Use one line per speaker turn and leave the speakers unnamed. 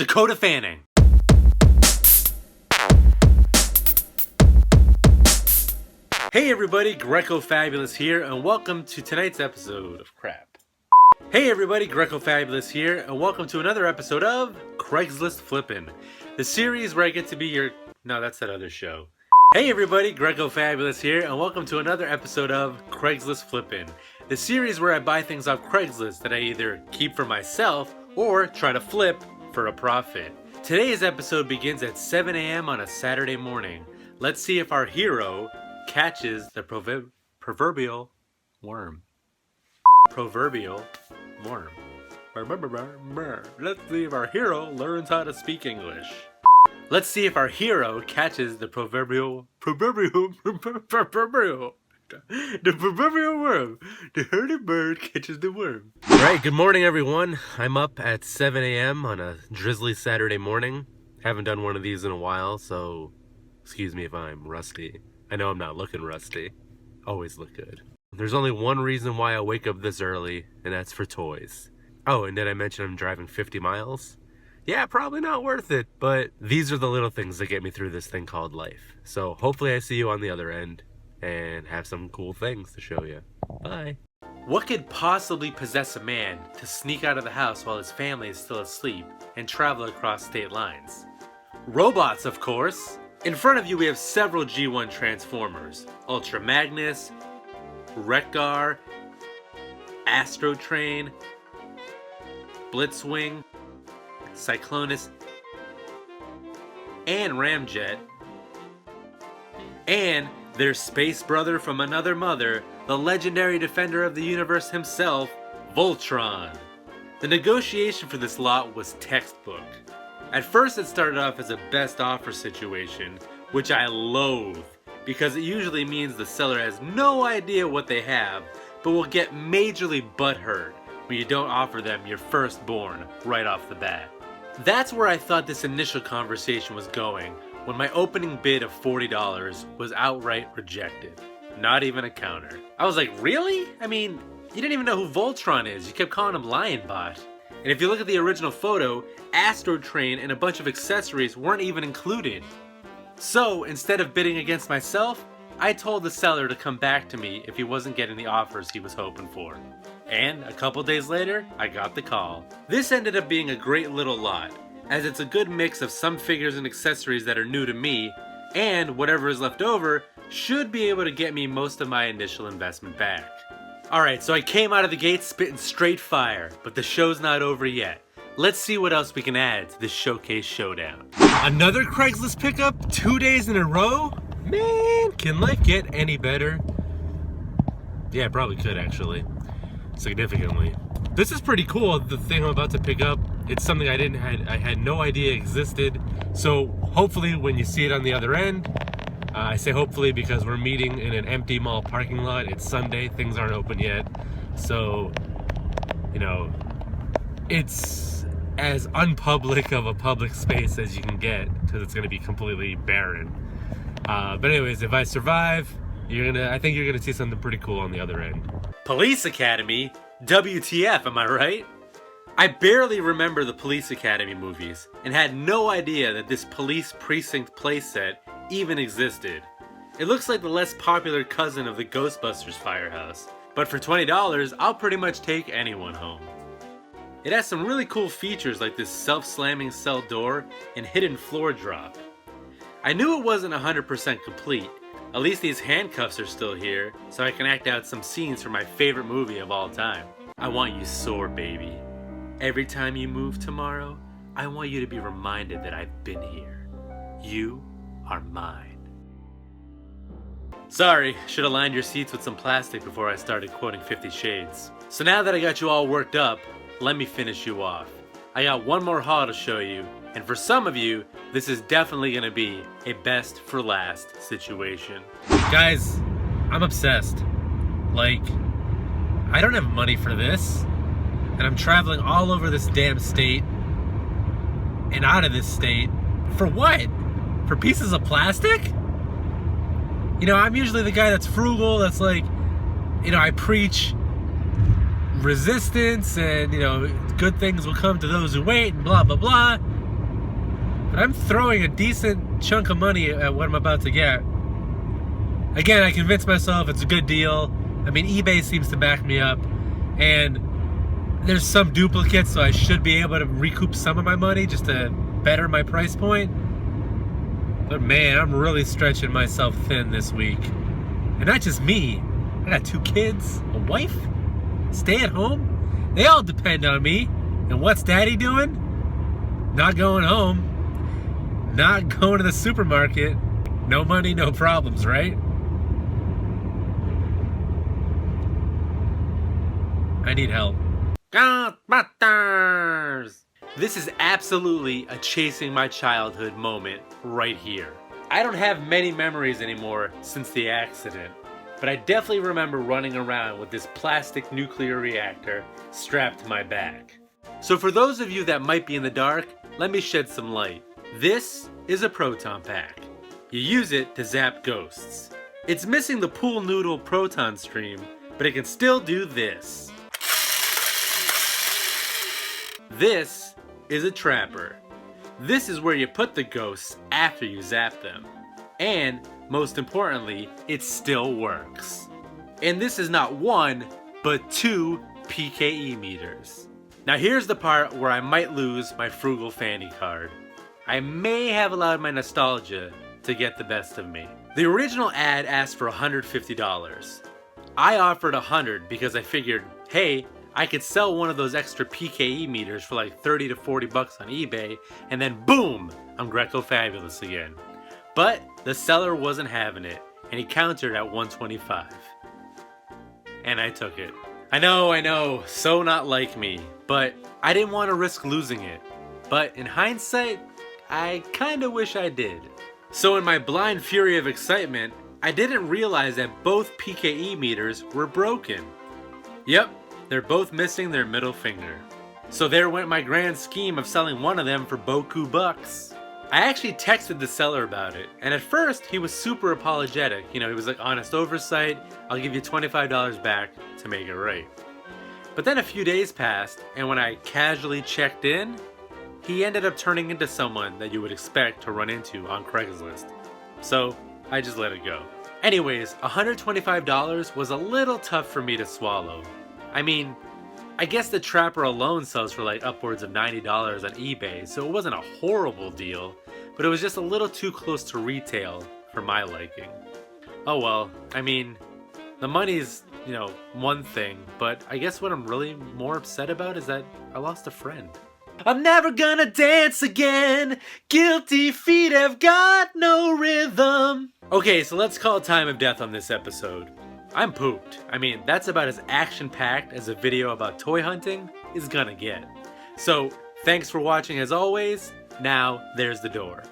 Dakota Fanning. Hey everybody, Greco Fabulous here, and welcome to tonight's episode of Crap. Hey everybody, Greco Fabulous here, and welcome to another episode of Craigslist Flippin', the series where I get to be your... No, that's that other show. Hey everybody, Greco Fabulous here, and welcome to another episode of Craigslist Flippin', the series where I buy things off Craigslist that I either keep for myself or try to flip for a profit. Today's episode begins at 7 a.m. on a Saturday morning. Let's see if our hero catches the proverbial worm. Proverbial worm. Let's see if our hero learns how to speak English. Let's see if our hero catches the proverbial worm. The hurdy bird catches the worm. Alright, good morning everyone. I'm up at 7 a.m. on a drizzly Saturday morning. Haven't done one of these in a while, so excuse me if I'm rusty. I know I'm not looking rusty. Always look good. There's only one reason why I wake up this early, and that's for toys. Oh, and did I mention I'm driving 50 miles? Yeah, probably not worth it, but these are the little things that get me through this thing called life. So hopefully I see you on the other end and have some cool things to show you. Bye. What could possibly possess a man to sneak out of the house while his family is still asleep and travel across state lines? Robots, of course. In front of you we have several G1 Transformers. Ultra Magnus, Wreck-Gar, Astro Train, Blitzwing, Cyclonus, and Ramjet, and their space brother from another mother, the legendary defender of the universe himself, Voltron. The negotiation for this lot was textbook. At first it started off as a best offer situation, which I loathe, because it usually means the seller has no idea what they have, but will get majorly butthurt when you don't offer them your firstborn right off the bat. That's where I thought this initial conversation was going when my opening bid of $40 was outright rejected. Not even a counter. I was like, really? I mean, you didn't even know who Voltron is. You kept calling him Lionbot. And if you look at the original photo, Astro Train and a bunch of accessories weren't even included. So instead of bidding against myself, I told the seller to come back to me if he wasn't getting the offers he was hoping for. And a couple days later, I got the call. This ended up being a great little lot, as it's a good mix of some figures and accessories that are new to me, and whatever is left over should be able to get me most of my initial investment back. Alright, so I came out of the gate spitting straight fire, but the show's not over yet. Let's see what else we can add to this showcase showdown. Another Craigslist pickup 2 days in a row? Man, can life get any better? Yeah, it probably could actually. Significantly. This is pretty cool, the thing I'm about to pick up. It's something I had no idea existed. So hopefully when you see it on the other end, I say hopefully because we're meeting in an empty mall parking lot. It's Sunday, things aren't open yet. So, you know, it's as unpublic of a public space as you can get because it's going to be completely barren. But anyways, if I survive, I think you're gonna see something pretty cool on the other end. Police Academy? WTF, am I right? I barely remember the Police Academy movies and had no idea that this police precinct playset even existed. It looks like the less popular cousin of the Ghostbusters firehouse, but for $20, I'll pretty much take anyone home. It has some really cool features like this self-slamming cell door and hidden floor drop. I knew it wasn't 100% complete. At least these handcuffs are still here, so I can act out some scenes from my favorite movie of all time. I want you sore, baby. Every time you move tomorrow, I want you to be reminded that I've been here. You are mine. Sorry, should have lined your seats with some plastic before I started quoting 50 Shades. So now that I got you all worked up, let me finish you off. I got one more haul to show you, and for some of you, this is definitely gonna be a best for last situation. Guys, I'm obsessed. Like, I don't have money for this, and I'm traveling all over this damn state and out of this state. For what? For pieces of plastic? You know, I'm usually the guy that's frugal, that's like, you know, I preach resistance and, you know, good things will come to those who wait and blah, blah, blah. but I'm throwing a decent chunk of money at what I'm about to get. Again, I convinced myself it's a good deal. I mean, eBay seems to back me up, and there's some duplicates, so I should be able to recoup some of my money just to better my price point. But man, I'm really stretching myself thin this week. And not just me. I got 2 kids, a wife, stay at home. They all depend on me. And what's daddy doing? Not going home. Not going to the supermarket. No money, no problems, right? I need help. Ghostbusters! This is absolutely a chasing my childhood moment right here. I don't have many memories anymore since the accident, but I definitely remember running around with this plastic nuclear reactor strapped to my back. So for those of you that might be in the dark, let me shed some light. This is a proton pack. You use it to zap ghosts. It's missing the pool noodle proton stream, but it can still do this. This is a trapper. This is where you put the ghosts after you zap them. And, most importantly, it still works. And this is not 1, but 2 PKE meters. Now here's the part where I might lose my frugal fanny card. I may have allowed my nostalgia to get the best of me. The original ad asked for $150. I offered $100 because I figured, hey, I could sell one of those extra PKE meters for like 30 to 40 bucks on eBay, and then boom, I'm Greco Fabulous again. But the seller wasn't having it, and he countered at $125. And I took it. I know, so not like me, but I didn't want to risk losing it. But in hindsight, I kinda wish I did. So in my blind fury of excitement, I didn't realize that both PKE meters were broken. Yep. They're both missing their middle finger. So there went my grand scheme of selling one of them for boku bucks. I actually texted the seller about it, and at first he was super apologetic. You know, he was like, honest oversight, I'll give you $25 back to make it right. But then a few days passed, and when I casually checked in, he ended up turning into someone that you would expect to run into on Craigslist. So I just let it go. Anyways, $125 was a little tough for me to swallow. I mean, I guess the trapper alone sells for like upwards of $90 on eBay, so it wasn't a horrible deal, but it was just a little too close to retail for my liking. Oh well, I mean, the money's, one thing, but I guess what I'm really more upset about is that I lost a friend. I'm never gonna dance again, guilty feet have got no rhythm. Okay, so let's call time of death on this episode. I'm pooped. I mean, that's about as action-packed as a video about toy hunting is gonna get. So, thanks for watching as always. Now, there's the door.